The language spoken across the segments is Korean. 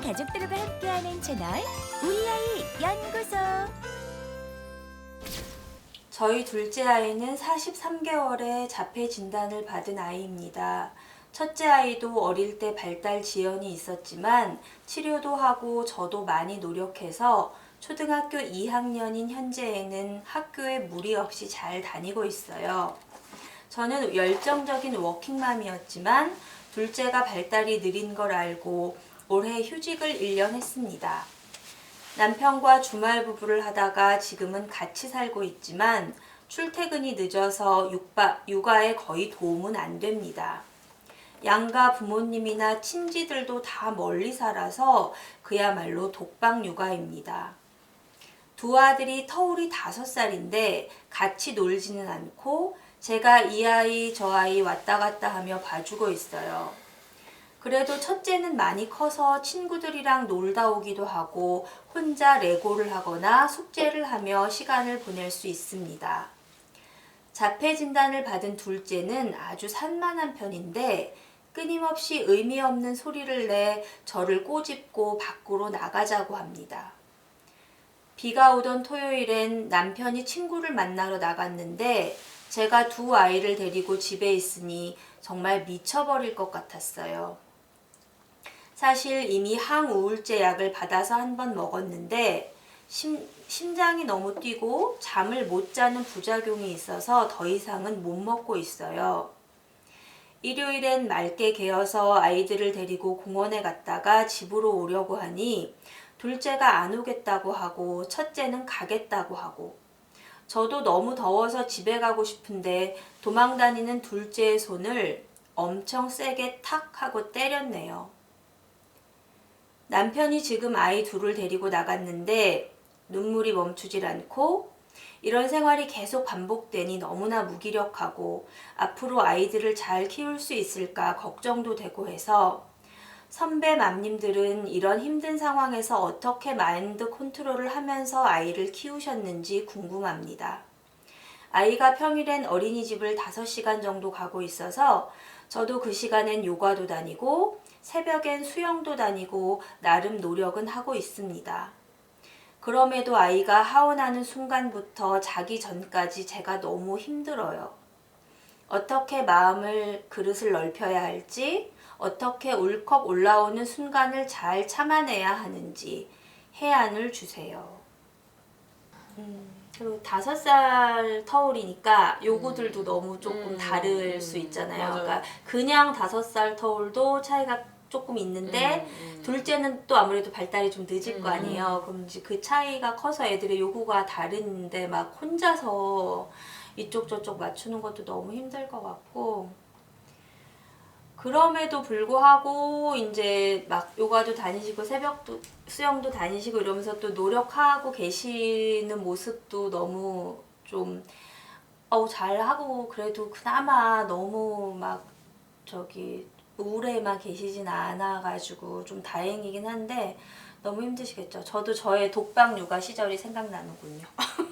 가족들과 함께하는 채널 우리 아이 연구소. 저희 둘째 아이는 43개월에 자폐 진단을 받은 아이입니다. 첫째 아이도 어릴 때 발달 지연이 있었지만 치료도 하고 저도 많이 노력해서 초등학교 2학년인 현재에는 학교에 무리 없이 잘 다니고 있어요. 저는 열정적인 워킹맘이었지만 둘째가 발달이 느린 걸 알고 올해 휴직을 1년 했습니다. 남편과 주말 부부를 하다가 지금은 같이 살고 있지만 출퇴근이 늦어서 육아에 거의 도움은 안 됩니다. 양가 부모님이나 친지들도 다 멀리 살아서 그야말로 독방 육아입니다. 두 아들이 터울이 5살인데 같이 놀지는 않고 제가 이 아이 저 아이 왔다 갔다 하며 봐주고 있어요. 그래도 첫째는 많이 커서 친구들이랑 놀다 오기도 하고 혼자 레고를 하거나 숙제를 하며 시간을 보낼 수 있습니다. 자폐 진단을 받은 둘째는 아주 산만한 편인데 끊임없이 의미 없는 소리를 내 저를 꼬집고 밖으로 나가자고 합니다. 비가 오던 토요일엔 남편이 친구를 만나러 나갔는데 제가 두 아이를 데리고 집에 있으니 정말 미쳐버릴 것 같았어요. 사실 이미 항우울제 약을 받아서 한 번 먹었는데 심장이 너무 뛰고 잠을 못 자는 부작용이 있어서 더 이상은 못 먹고 있어요. 일요일엔 맑게 개어서 아이들을 데리고 공원에 갔다가 집으로 오려고 하니 둘째가 안 오겠다고 하고 첫째는 가겠다고 하고 저도 너무 더워서 집에 가고 싶은데 도망다니는 둘째의 손을 엄청 세게 탁 하고 때렸네요. 남편이 지금 아이 둘을 데리고 나갔는데 눈물이 멈추질 않고 이런 생활이 계속 반복되니 너무나 무기력하고 앞으로 아이들을 잘 키울 수 있을까 걱정도 되고 해서 선배 맘님들은 이런 힘든 상황에서 어떻게 마인드 컨트롤을 하면서 아이를 키우셨는지 궁금합니다. 아이가 평일엔 어린이집을 5시간 정도 가고 있어서 저도 그 시간엔 요가도 다니고 새벽엔 수영도 다니고 나름 노력은 하고 있습니다. 그럼에도 아이가 하원하는 순간부터 자기 전까지 제가 너무 힘들어요. 어떻게 그릇을 넓혀야 할지, 어떻게 울컥 올라오는 순간을 잘 참아내야 하는지 해안을 주세요. 그리고 5살 터울이니까 요구들도 너무 조금 다를 수 있잖아요. 맞아요. 그러니까 그냥 5살 터울도 차이가 조금 있는데 둘째는 또 아무래도 발달이 좀 늦을 거 아니에요. 그럼 이제 그 차이가 커서 애들의 요구가 다른데 막 혼자서 이쪽 저쪽 맞추는 것도 너무 힘들 것 같고 그럼에도 불구하고 이제 막 요가도 다니시고 새벽도 수영도 다니시고 이러면서 또 노력하고 계시는 모습도 너무 좀 잘하고 그래도 그나마 너무 막 우울해만 계시진 않아가지고 좀 다행이긴 한데 너무 힘드시겠죠. 저도 저의 독방 육아 시절이 생각나는군요.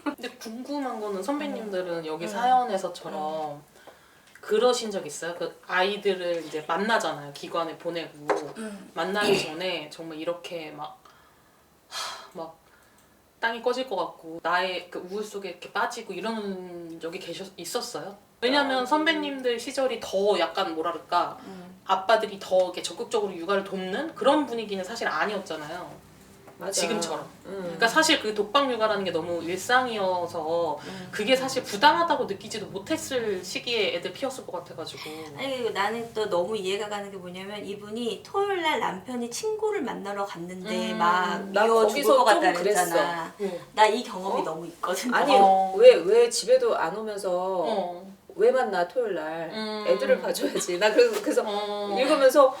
근데 궁금한 거는 선배님들은 여기 사연에서처럼 그러신 적 있어요? 그 아이들을 이제 만나잖아요. 기관에 보내고 만나기 전에 정말 이렇게 막 땅이 꺼질 것 같고 나의 그 우울 속에 이렇게 빠지고 이런 적이 있었어요? 왜냐면 선배님들 시절이 더 약간 뭐랄까 아빠들이 더 이렇게 적극적으로 육아를 돕는 그런 분위기는 사실 아니었잖아요. 맞아. 지금처럼. 그러니까 사실 그 독방 육아라는 게 너무 일상이어서 그게 사실 부당하다고 느끼지도 못했을 시기에 애들 키웠을 것 같아가지고. 아니 나는 또 너무 이해가 가는 게 뭐냐면 이분이 토요일날 남편이 친구를 만나러 갔는데 막 나 미워 거기서 죽을 것 좀 같다 그랬잖아. 나 이 경험이 너무 있거든. 아니 왜 집에도 안 오면서 왜 만나 토요일날 애들을 봐줘야지. 나 그래서 읽으면서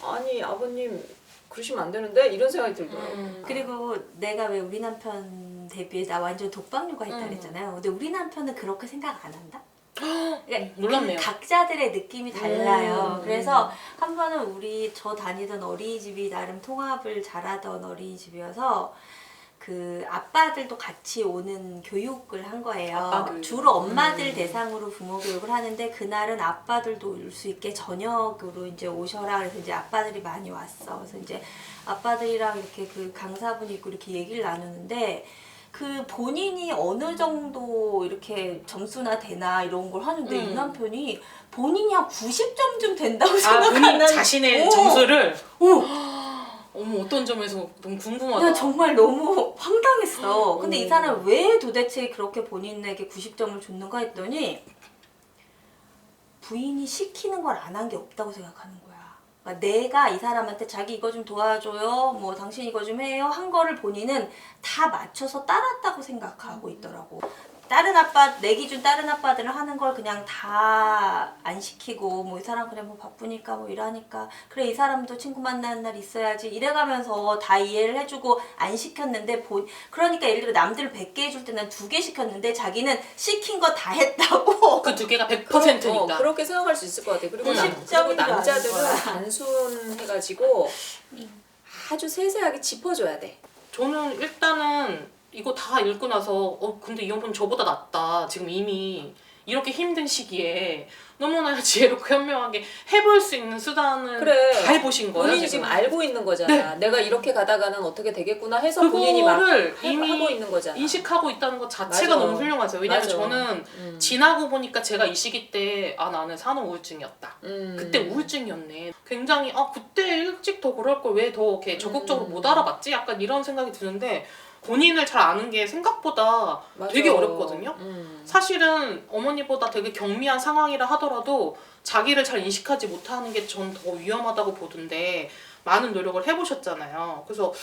아니 아버님 그러시면 안 되는데 이런 생각이 들더라고요. 그리고 내가 왜 우리 남편 대비해 나 완전 독방 육아 했다 그랬잖아요. 근데 우리 남편은 그렇게 생각 안 한다? 그러니까 놀랍네요. 각자들의 느낌이 달라요. 그래서 한 번은 저 다니던 어린이집이 나름 통합을 잘하던 어린이집이어서 그 아빠들도 같이 오는 교육을 한 거예요. 아빠 교육. 주로 엄마들 대상으로 부모 교육을 하는데 그날은 아빠들도 올 수 있게 저녁으로 이제 오셔라 그래서 이제 아빠들이 많이 왔어. 그래서 이제 아빠들이랑 이렇게 그 강사분이 있고 이렇게 얘기를 나누는데 그 본인이 어느 정도 이렇게 점수나 되나 이런 걸 하는데 이 남편이 본인이 한 90점쯤 된다고 생각하는 본인 자신의 점수를 어머 어떤 점에서 너무 궁금하다. 나 정말 너무 황당했어. 근데 이 사람 왜 도대체 그렇게 본인에게 90점을 줬는가 했더니 부인이 시키는 걸 안 한 게 없다고 생각하는 거야. 그러니까 내가 이 사람한테 자기 이거 좀 도와줘요, 뭐 당신 이거 좀 해요 한 거를 본인은 다 맞춰서 따랐다고 생각하고 있더라고. 다른 아빠, 내 기준 다른 아빠들은 하는 걸 그냥 다 안 시키고 뭐 이 사람 그래 뭐 바쁘니까 뭐 일하니까 그래 이 사람도 친구 만나는 날 있어야지 이래가면서 다 이해를 해주고 안 시켰는데 그러니까 예를 들어 남들 100개 해줄 때 난 2개 시켰는데 자기는 시킨 거 다 했다고. 그 2개가 100%니까. 그렇게 생각할 수 있을 것 같아. 그리고, 그리고 10점인 남자들은 줄 아는 거야. 단순해가지고 아주 세세하게 짚어줘야 돼. 저는 일단은 이거 다 읽고 나서 근데 이 형분 저보다 낫다. 지금 이미 이렇게 힘든 시기에 너무나 지혜롭고 현명하게 해볼 수 있는 수단을 그래. 다 해보신 거예요. 본인이 지금 알고 있는 거잖아. 네. 내가 이렇게 가다가는 어떻게 되겠구나 해서 본인이 막 그거를 이미 하고 있는 거잖아. 인식하고 있다는 것 자체가 맞아. 너무 훌륭하세요. 왜냐면 맞아. 저는 지나고 보니까 제가 이 시기 때 나는 산후 우울증이었다. 그때 우울증이었네. 굉장히 그때 일찍 더 그럴 걸 왜 더 이렇게 적극적으로 못 알아봤지? 약간 이런 생각이 드는데 본인을 잘 아는 게 생각보다 맞아. 되게 어렵거든요. 사실은 어머니보다 되게 경미한 상황이라 하더라도 자기를 잘 인식하지 못하는 게 전 더 위험하다고 보던데 많은 노력을 해보셨잖아요. 그래서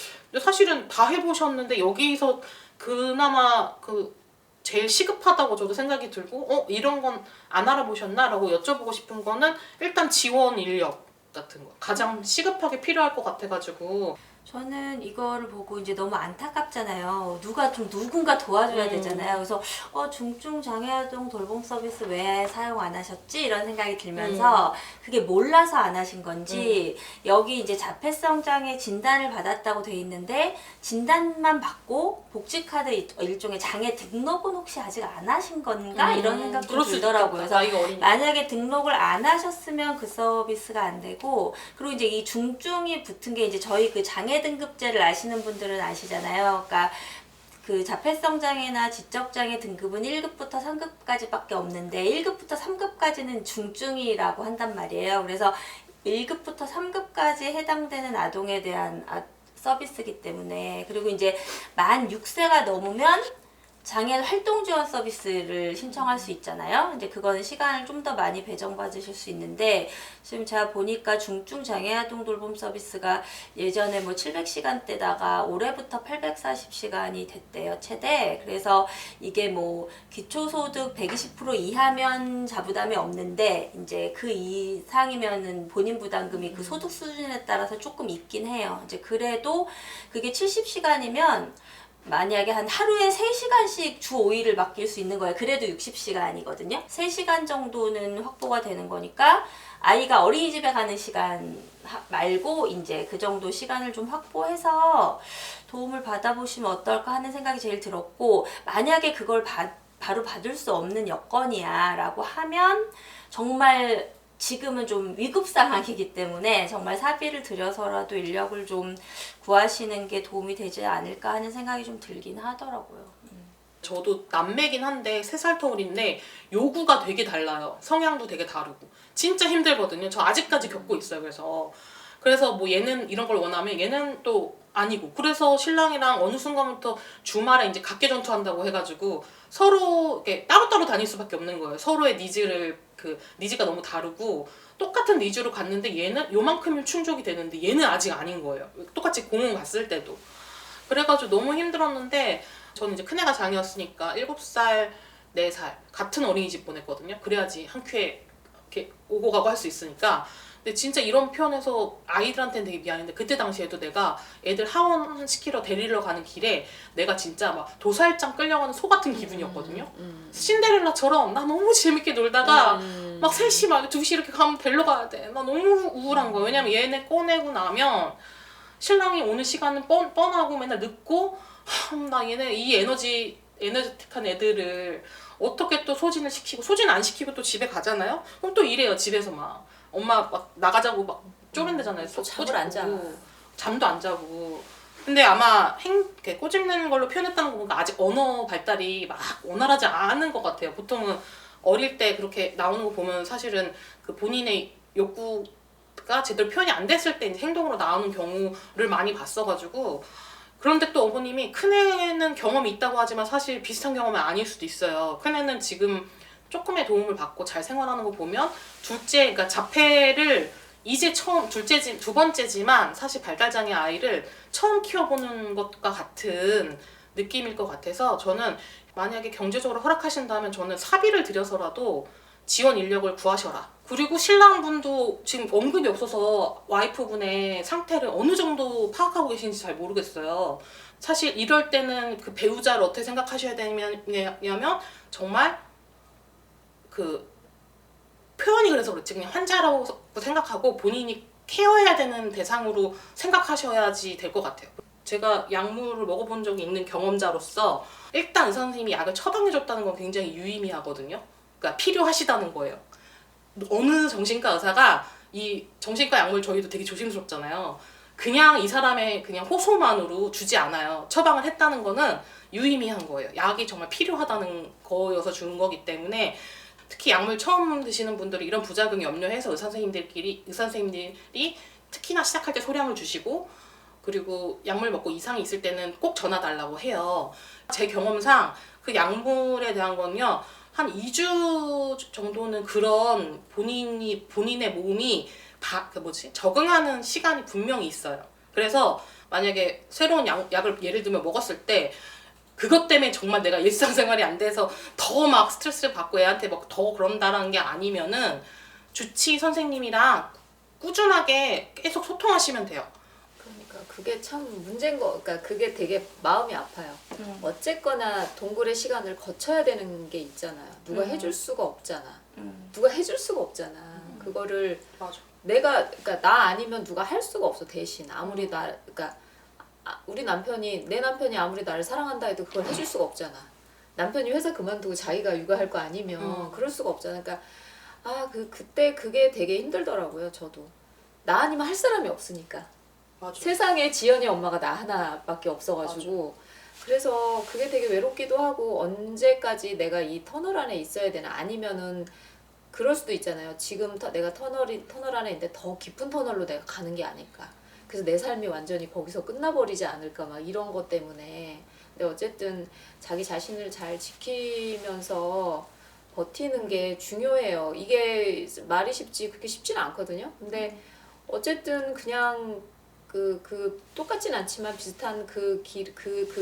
사실은 다 해보셨는데 여기서 그나마 그 제일 시급하다고 저도 생각이 들고 이런 건 안 알아보셨나? 라고 여쭤보고 싶은 거는 일단 지원 인력 같은 거 가장 시급하게 필요할 것 같아가지고 저는 이거를 보고 이제 너무 안타깝잖아요. 누군가 도와줘야 되잖아요. 그래서 중증 장애아동 돌봄 서비스 왜 사용 안 하셨지? 이런 생각이 들면서 그게 몰라서 안 하신 건지 여기 이제 자폐성 장애 진단을 받았다고 돼 있는데 진단만 받고 복지카드 일종의 장애 등록은 혹시 아직 안 하신 건가? 이런 생각도 그럴 수 들더라고요. 있겠다. 나이가 그래서 어리니까. 만약에 등록을 안 하셨으면 그 서비스가 안 되고 그리고 이제 이 중증이 붙은 게 이제 저희 그 장애 등급제를 아시는 분들은 아시잖아요. 그러니까 그 자폐성 장애나 지적 장애 등급은 1급부터 3급까지밖에 없는데 1급부터 3급까지는 중증이라고 한단 말이에요. 그래서 1급부터 3급까지 해당되는 아동에 대한 서비스이기 때문에 그리고 이제 만 6세가 넘으면 장애 활동 지원 서비스를 신청할 수 있잖아요. 이제 그거는 시간을 좀 더 많이 배정받으실 수 있는데 지금 제가 보니까 중증 장애 아동 돌봄 서비스가 예전에 뭐 700시간대다가 올해부터 840시간이 됐대요, 최대. 그래서 이게 뭐 기초소득 120% 이하면 자부담이 없는데 이제 그 이상이면은 본인 부담금이 그 소득 수준에 따라서 조금 있긴 해요. 이제 그래도 그게 70시간이면 만약에 한 하루에 3시간씩 주 5일을 맡길 수 있는 거예요. 그래도 60시간이거든요. 3시간 정도는 확보가 되는 거니까 아이가 어린이집에 가는 시간 말고 이제 그 정도 시간을 좀 확보해서 도움을 받아보시면 어떨까 하는 생각이 제일 들었고 만약에 그걸 바로 받을 수 없는 여건이야 라고 하면 정말 지금은 좀 위급 상황이기 때문에 정말 사비를 들여서라도 인력을 좀 구하시는 게 도움이 되지 않을까 하는 생각이 좀 들긴 하더라고요. 저도 남매긴 한데 3살 터울인데 요구가 되게 달라요. 성향도 되게 다르고 진짜 힘들거든요. 저 아직까지 겪고 있어요. 그래서 뭐 얘는 이런 걸 원하면 얘는 또 아니고 그래서 신랑이랑 어느 순간부터 주말에 이제 각계전투한다고 해가지고 서로 이렇게 따로따로 다닐 수밖에 없는 거예요. 서로의 니즈가 너무 다르고 똑같은 니즈로 갔는데 얘는 요만큼이 충족이 되는데 얘는 아직 아닌 거예요. 똑같이 공원 갔을 때도. 그래가지고 너무 힘들었는데 저는 이제 큰애가 장이었으니까 7살, 4살 같은 어린이집 보냈거든요. 그래야지 한 큐에 이렇게 오고 가고 할 수 있으니까. 근데 진짜 이런 표현에서 아이들한테는 되게 미안한데 그때 당시에도 내가 애들 하원시키러 데리러 가는 길에 내가 진짜 막 도살장 끌려가는 소 같은 기분이었거든요. 신데렐라처럼 나 너무 재밌게 놀다가 막 3시 막 2시 이렇게 가면 데리러 가야 돼. 나 너무 우울한 거예요. 왜냐면 얘네 꺼내고 나면 신랑이 오는 시간은 뻔하고 맨날 늦고 나 얘네 이 에너지틱한 애들을 어떻게 또 소진을 시키고 소진 안 시키고 또 집에 가잖아요. 그럼 또 이래요. 집에서 막 엄마 막 나가자고 막 쪼맨대잖아요. 또 잠을 안 자. 잠도 안 자고. 근데 아마 이렇게 꼬집는 걸로 표현했다는 거 보니까 아직 언어 발달이 막 원활하지 않은 것 같아요. 보통은 어릴 때 그렇게 나오는 거 보면 사실은 그 본인의 욕구가 제대로 표현이 안 됐을 때 이제 행동으로 나오는 경우를 많이 봤어가지고. 그런데 또 어머님이 큰애는 경험이 있다고 하지만 사실 비슷한 경험은 아닐 수도 있어요. 큰애는 지금 조금의 도움을 받고 잘 생활하는 거 보면 둘째, 그러니까 자폐를 이제 처음 두 번째지만 사실 발달장애 아이를 처음 키워보는 것과 같은 느낌일 것 같아서 저는 만약에 경제적으로 허락하신다면 저는 사비를 들여서라도 지원 인력을 구하셔라. 그리고 신랑분도 지금 언급이 없어서 와이프분의 상태를 어느 정도 파악하고 계신지 잘 모르겠어요. 사실 이럴 때는 그 배우자를 어떻게 생각하셔야 되냐면 정말 그 표현이 그래서 그렇지 그냥 환자라고 생각하고 본인이 케어해야 되는 대상으로 생각하셔야지 될 것 같아요. 제가 약물을 먹어본 적이 있는 경험자로서 일단 의사 선생님이 약을 처방해줬다는 건 굉장히 유의미하거든요. 그러니까 필요하시다는 거예요. 어느 정신과 의사가 이 정신과 약물 저희도 되게 조심스럽잖아요. 그냥 이 사람의 그냥 호소만으로 주지 않아요. 처방을 했다는 거는 유의미한 거예요. 약이 정말 필요하다는 거여서 주는 거기 때문에 특히 약물 처음 드시는 분들이 이런 부작용 염려해서 의사 선생님들이 특히나 시작할 때 소량을 주시고 그리고 약물 먹고 이상이 있을 때는 꼭 전화 달라고 해요. 제 경험상 그 약물에 대한 건요. 한 2주 정도는 그런 본인의 몸이 적응하는 시간이 분명히 있어요. 그래서 만약에 새로운 약을 예를 들면 먹었을 때 그것 때문에 정말 내가 일상생활이 안 돼서 더 막 스트레스를 받고 애한테 막 더 그런다라는 게 아니면은 주치 선생님이랑 꾸준하게 계속 소통하시면 돼요. 그러니까 그게 참 문제인 거, 그러니까 그게 되게 마음이 아파요. 어쨌거나 동굴의 시간을 거쳐야 되는 게 있잖아요. 누가 해줄 수가 없잖아. 누가 해줄 수가 없잖아. 그거를 맞아. 그러니까 나 아니면 누가 할 수가 없어 대신 아무리 그러니까 우리 내 남편이 아무리 나를 사랑한다 해도 그걸 해줄 수가 없잖아. 남편이 회사 그만두고 자기가 육아할 거 아니면 그럴 수가 없잖아. 그러니까 그때 그게 되게 힘들더라고요. 저도 나 아니면 할 사람이 없으니까. 맞아. 세상에 지연이 엄마가 나 하나밖에 없어가지고 그래서 그게 되게 외롭기도 하고 언제까지 내가 이 터널 안에 있어야 되나 아니면은 그럴 수도 있잖아요. 지금 내가 터널 안에 있는데 더 깊은 터널로 내가 가는 게 아닐까. 그래서 내 삶이 완전히 거기서 끝나버리지 않을까 막 이런 것 때문에. 근데 어쨌든 자기 자신을 잘 지키면서 버티는 게 중요해요. 이게 말이 쉽지 그렇게 쉽지는 않거든요. 근데 어쨌든 그냥 똑같진 않지만 비슷한 그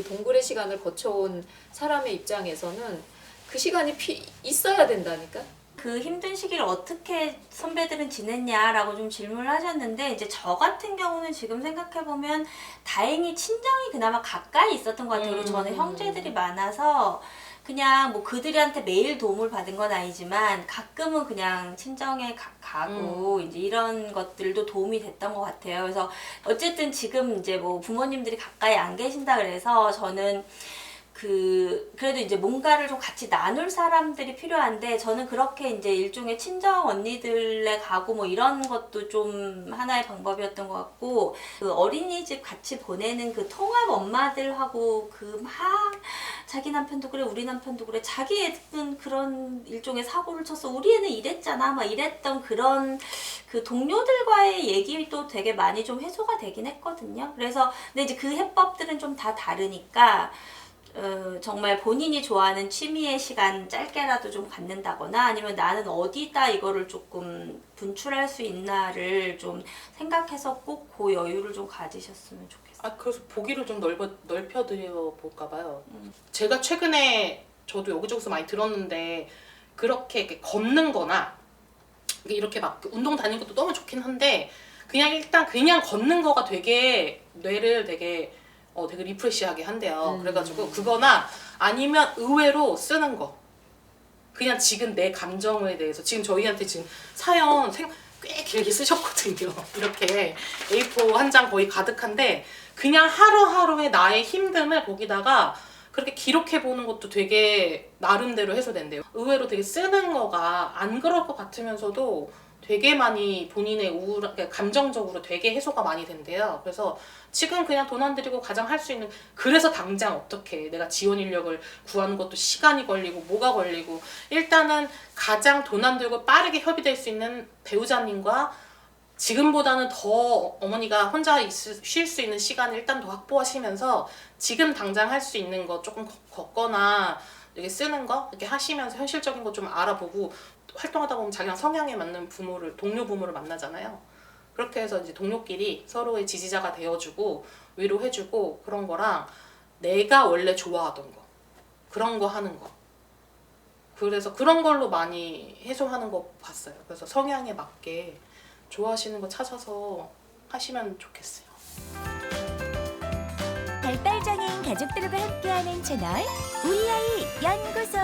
동굴의 시간을 거쳐온 사람의 입장에서는 그 시간이 있어야 된다니까. 그 힘든 시기를 어떻게 선배들은 지냈냐라고 좀 질문을 하셨는데 이제 저 같은 경우는 지금 생각해보면 다행히 친정이 그나마 가까이 있었던 것 같아요. 그리고 저는 형제들이 많아서 그냥 뭐 그들한테 매일 도움을 받은 건 아니지만 가끔은 그냥 친정에 가고 이제 이런 것들도 도움이 됐던 것 같아요. 그래서 어쨌든 지금 이제 뭐 부모님들이 가까이 안 계신다 그래서 저는 그래도 이제 뭔가를 좀 같이 나눌 사람들이 필요한데 저는 그렇게 이제 일종의 친정 언니들에 가고 뭐 이런 것도 좀 하나의 방법이었던 것 같고 그 어린이집 같이 보내는 그 통합 엄마들하고 그 막 자기 남편도 그래 우리 남편도 그래 자기 애들은 그런 일종의 사고를 쳤어 우리 애는 이랬잖아 막 이랬던 그런 그 동료들과의 얘기도 되게 많이 좀 해소가 되긴 했거든요. 그래서 근데 이제 그 해법들은 좀 다 다르니까 정말 본인이 좋아하는 취미의 시간 짧게라도 좀 갖는다거나 아니면 나는 어디다 이거를 조금 분출할 수 있나를 좀 생각해서 꼭 그 여유를 좀 가지셨으면 좋겠어요. 그래서 보기를 좀 넓혀드려 볼까 봐요. 제가 최근에 저도 여기저기서 많이 들었는데 그렇게 걷는 거나 이렇게 막 운동 다니는 것도 너무 좋긴 한데 일단 그냥 걷는 거가 되게 뇌를 되게 리프레시하게 한대요. 그래가지고 그거나 아니면 의외로 쓰는 거. 그냥 지금 내 감정에 대해서 지금 저희한테 지금 사연 꽤 길게 쓰셨거든요. 이렇게 A4 한 장 거의 가득한데 그냥 하루하루의 나의 힘듦을 거기다가 그렇게 기록해 보는 것도 되게 나름대로 해소된대요. 의외로 되게 쓰는 거가 안 그럴 것 같으면서도 되게 많이 본인의 우울한, 그러니까 감정적으로 되게 해소가 많이 된대요. 그래서 지금 그냥 돈 안 들이고 가장 할 수 있는, 그래서 당장 어떻게 내가 지원 인력을 구하는 것도 시간이 걸리고 뭐가 걸리고, 일단은 가장 돈 안 들고 빠르게 협의될 수 있는 배우자님과 지금보다는 더 어머니가 혼자 쉴 수 있는 시간을 일단 더 확보하시면서 지금 당장 할 수 있는 거 조금 걷거나 이렇게 쓰는 거 이렇게 하시면서 현실적인 거 좀 알아보고, 활동하다 보면 자기랑 성향에 맞는 부모를, 동료 부모를 만나잖아요. 그렇게 해서 이제 동료끼리 서로의 지지자가 되어주고 위로해주고, 그런 거랑 내가 원래 좋아하던 거, 그런 거 하는 거, 그래서 그런 걸로 많이 해소하는 거 봤어요. 그래서 성향에 맞게 좋아하시는 거 찾아서 하시면 좋겠어요. 발달장애인 가족들과 함께하는 채널 우리 아이 연구소.